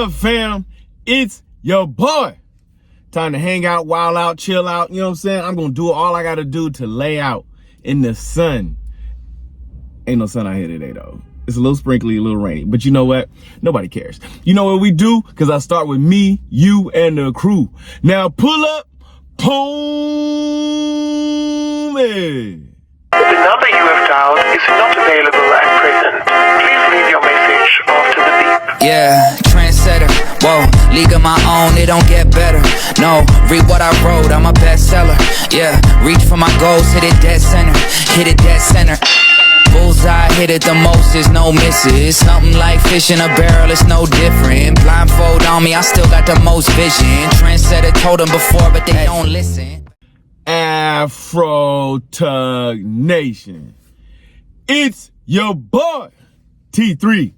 up, fam? It's your boy. Time to hang out, wild out, chill out. You know what I'm saying? I'm going to do all I got to do to lay out in the sun. Ain't no sun out here today, though. It's a little sprinkly, a little rainy. But you know what? Nobody cares. You know what we do? Because I start with me, you, and the crew. Now pull up, boom. The number you have dialed is not available at present. Please leave your message after the beep. Yeah, trendsetter, whoa, league of my own, it don't get better. No, read what I wrote, I'm a bestseller. Yeah, reach for my goals, hit it dead center, hit it dead center. Bullseye, hit it the most, there's no misses. Something like fish in a barrel, it's no different. Blindfold on me, I still got the most vision. Trendsetter told them before, but they don't listen. Afro Tug Nation. It's your boy, T3,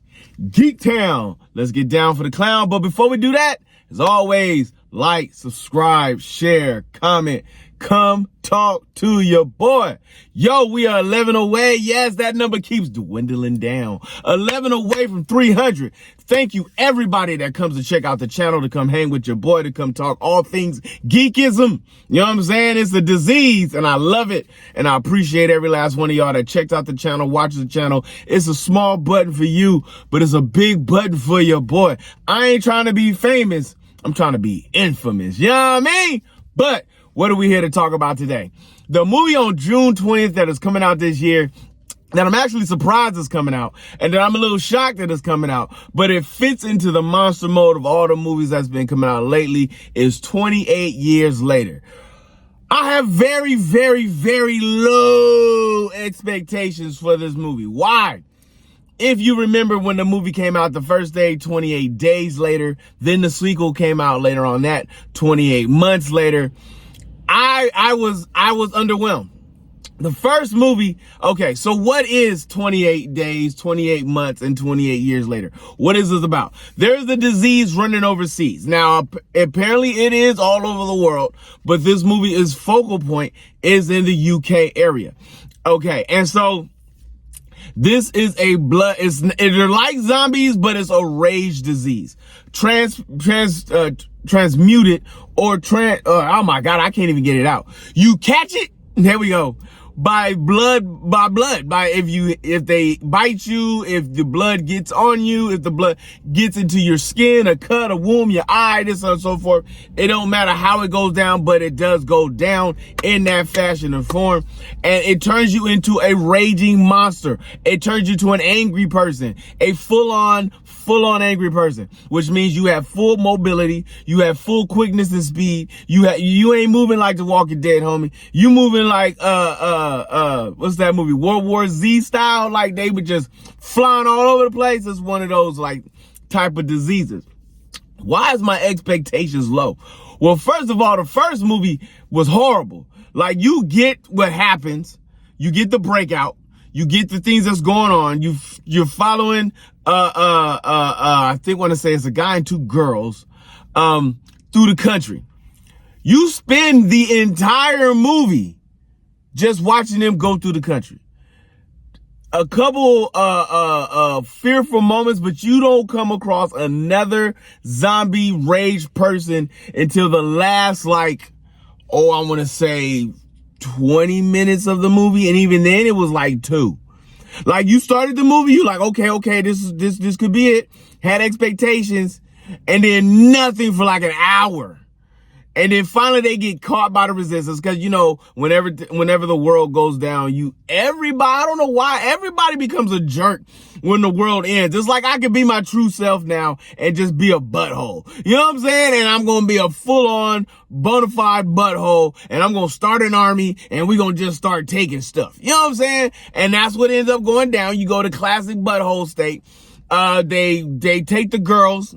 Geek Town. Let's get down for the clown. But before we do that, as always, like, subscribe, share, comment. Come talk to your boy. Yo, we are 11 away. Yes, that number keeps dwindling down. 11 away from 300. Thank you, everybody that comes to check out the channel, to come hang with your boy, to come talk all things geekism. You know what I'm saying? It's a disease, and I love it. And I appreciate every last one of y'all that checked out the channel, watches the channel. It's a small button for you, but it's a big button for your boy. I ain't trying to be famous. I'm trying to be infamous. You know what I mean? But what are we here to talk about today? The movie on June 20th that is coming out this year, that I'm actually surprised is coming out, and that I'm a little shocked that it's coming out, but it fits into the monster mode of all the movies that's been coming out lately, is 28 Years Later. I have very, very, very low expectations for this movie. Why? If you remember when the movie came out the first day, 28 days later, then the sequel came out later on that, 28 months later, I was underwhelmed. The first movie, okay, so what is 28 days, 28 months, and 28 years later? What is this about? There's a disease running overseas. Now, apparently it is all over the world, but this movie is focal point is in the UK area. Okay, and so this is a they're like zombies, but it's a rage disease. Transmuted or oh my God, I can't even get it out. You catch it, there we go, by blood, if they bite you, if the blood gets on you, if the blood gets into your skin, a cut, a wound, your eye, this and so forth. It don't matter how it goes down, but it does go down in that fashion and form. And it turns you into a raging monster. It turns you to an angry person, a full-on angry person, which means you have full mobility, you have full quickness and speed. You ain't moving like The Walking Dead, homie. You moving like what's that movie? World War Z style, like they were just flying all over the place. It's one of those like type of diseases. Why is my expectations low? Well, first of all, the first movie was horrible. Like, you get what happens, you get the breakout, you get the things that's going on. You're following, I want to say it's a guy and two girls, through the country. You spend the entire movie just watching them go through the country. A couple, fearful moments, but you don't come across another zombie rage person until the last, like, I want to say 20 minutes of the movie, and even then it was like 2. Like, you started the movie, you like, okay, this could be it. Had expectations, and then nothing for like an hour. And then finally they get caught by the resistance, because, you know, whenever the world goes down, I don't know why, everybody becomes a jerk when the world ends. It's like I could be my true self now and just be a butthole. You know what I'm saying? And I'm going to be a full-on, bona fide butthole, and I'm going to start an army, and we're going to just start taking stuff. You know what I'm saying? And that's what ends up going down. You go to classic butthole state. They take the girls,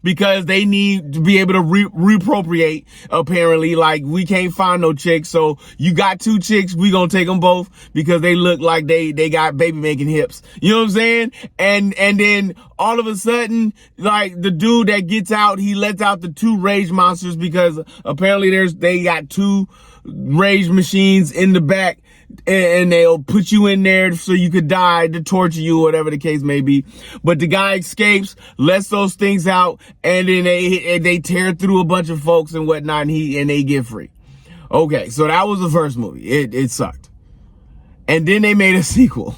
because they need to be able to reappropriate, apparently. Like, we can't find no chicks, so you got 2 chicks, we gonna take them both because they look like they got baby making hips. You know what I'm saying? And then all of a sudden, like, the dude that gets out, he lets out the 2 rage monsters, because apparently they got 2 rage machines in the back and they'll put you in there so you could die, to torture you, whatever the case may be. But the guy escapes, lets those things out, and then they tear through a bunch of folks and whatnot, and they get free. Okay, so that was the first movie. It sucked. And then they made a sequel.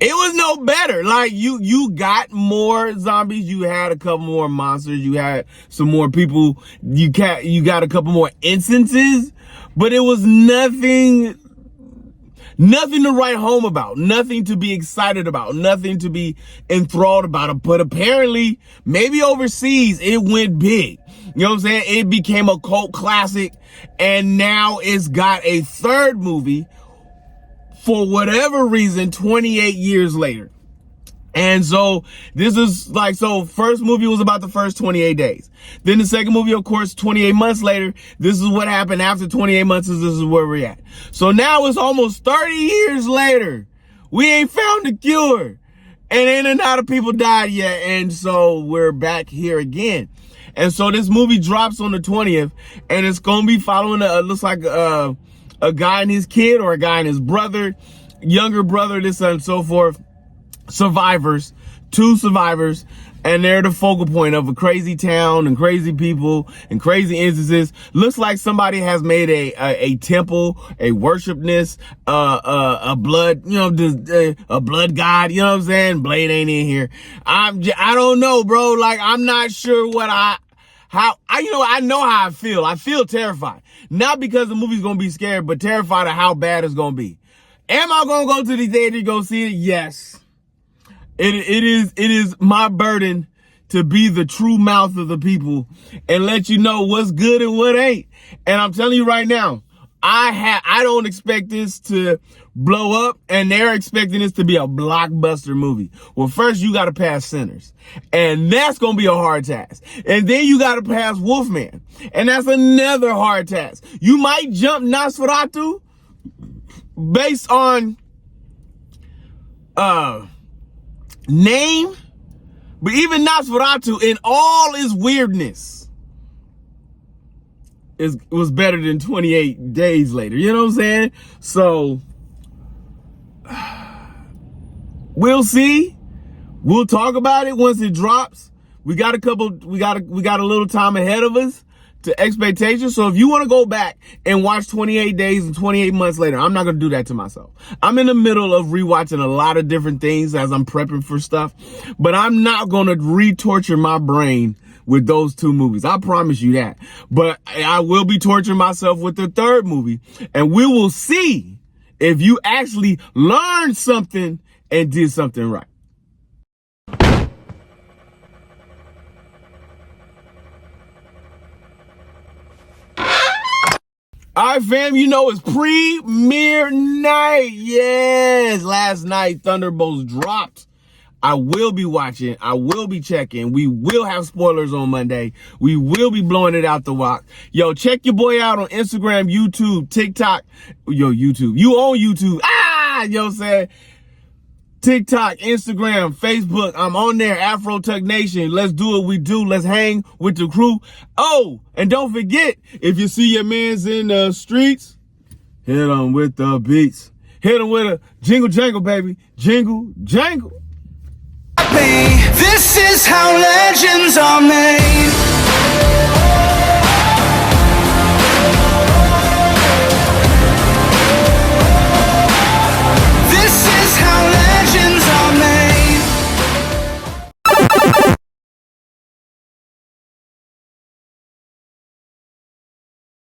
It was no better. Like, you got more zombies. You had a couple more monsters. You had some more people. You got a couple more instances, but it was nothing to write home about, nothing to be excited about, nothing to be enthralled about. But apparently, maybe overseas, it went big. You know what I'm saying? It became a cult classic, and now it's got a third movie for whatever reason, 28 years later. And so this is like, so first movie was about the first 28 days. Then the second movie, of course, 28 months later. This is what happened after 28 months. This is where we're at. So now it's almost 30 years later. We ain't found a cure. And ain't a lot of people died yet. And so we're back here again. And so this movie drops on the 20th, and it's going to be following looks like a guy and his kid, or a guy and his brother, younger brother, this and so forth. Survivors, 2 survivors, and they're the focal point of a crazy town and crazy people and crazy instances. Looks like somebody has made a temple, a worshipness, a blood, a blood god. You know what I'm saying? Blade ain't in here. I don't know, bro. Like, I'm not sure I know how I feel. I feel terrified. Not because the movie's gonna be scared, but terrified of how bad it's gonna be. Am I gonna go to the theater to go see it? Yes. It is my burden to be the true mouth of the people and let you know what's good and what ain't. And I'm telling you right now, I don't expect this to blow up, and they're expecting this to be a blockbuster movie. Well, first you got to pass Sinners, and that's going to be a hard task. And then you got to pass Wolfman, and that's another hard task. You might jump Nosferatu based on name, but even Nosferatu, in all its weirdness, it was better than 28 days later. You know what I'm saying? So we'll see. We'll talk about it once it drops. We got a little time ahead of us to expectations. So if you want to go back and watch 28 days and 28 months later, I'm not going to do that to myself. I'm in the middle of rewatching a lot of different things as I'm prepping for stuff, but I'm not going to re-torture my brain with those 2 movies. I promise you that. But I will be torturing myself with the third movie, and we will see if you actually learned something and did something right. All right, fam, you know it's premiere night. Yes, last night Thunderbolts dropped. I will be watching. I will be checking. We will have spoilers on Monday. We will be blowing it out the walk. Yo, check your boy out on Instagram, YouTube, TikTok. Yo, YouTube. You on YouTube. You know what I'm saying? TikTok, Instagram, Facebook. I'm on there. Afro Tuck Nation. Let's do what we do. Let's hang with the crew. Oh, and don't forget, if you see your mans in the streets, hit them with the beats. Hit them with a jingle jangle, baby. Jingle jangle. This is how legends are made.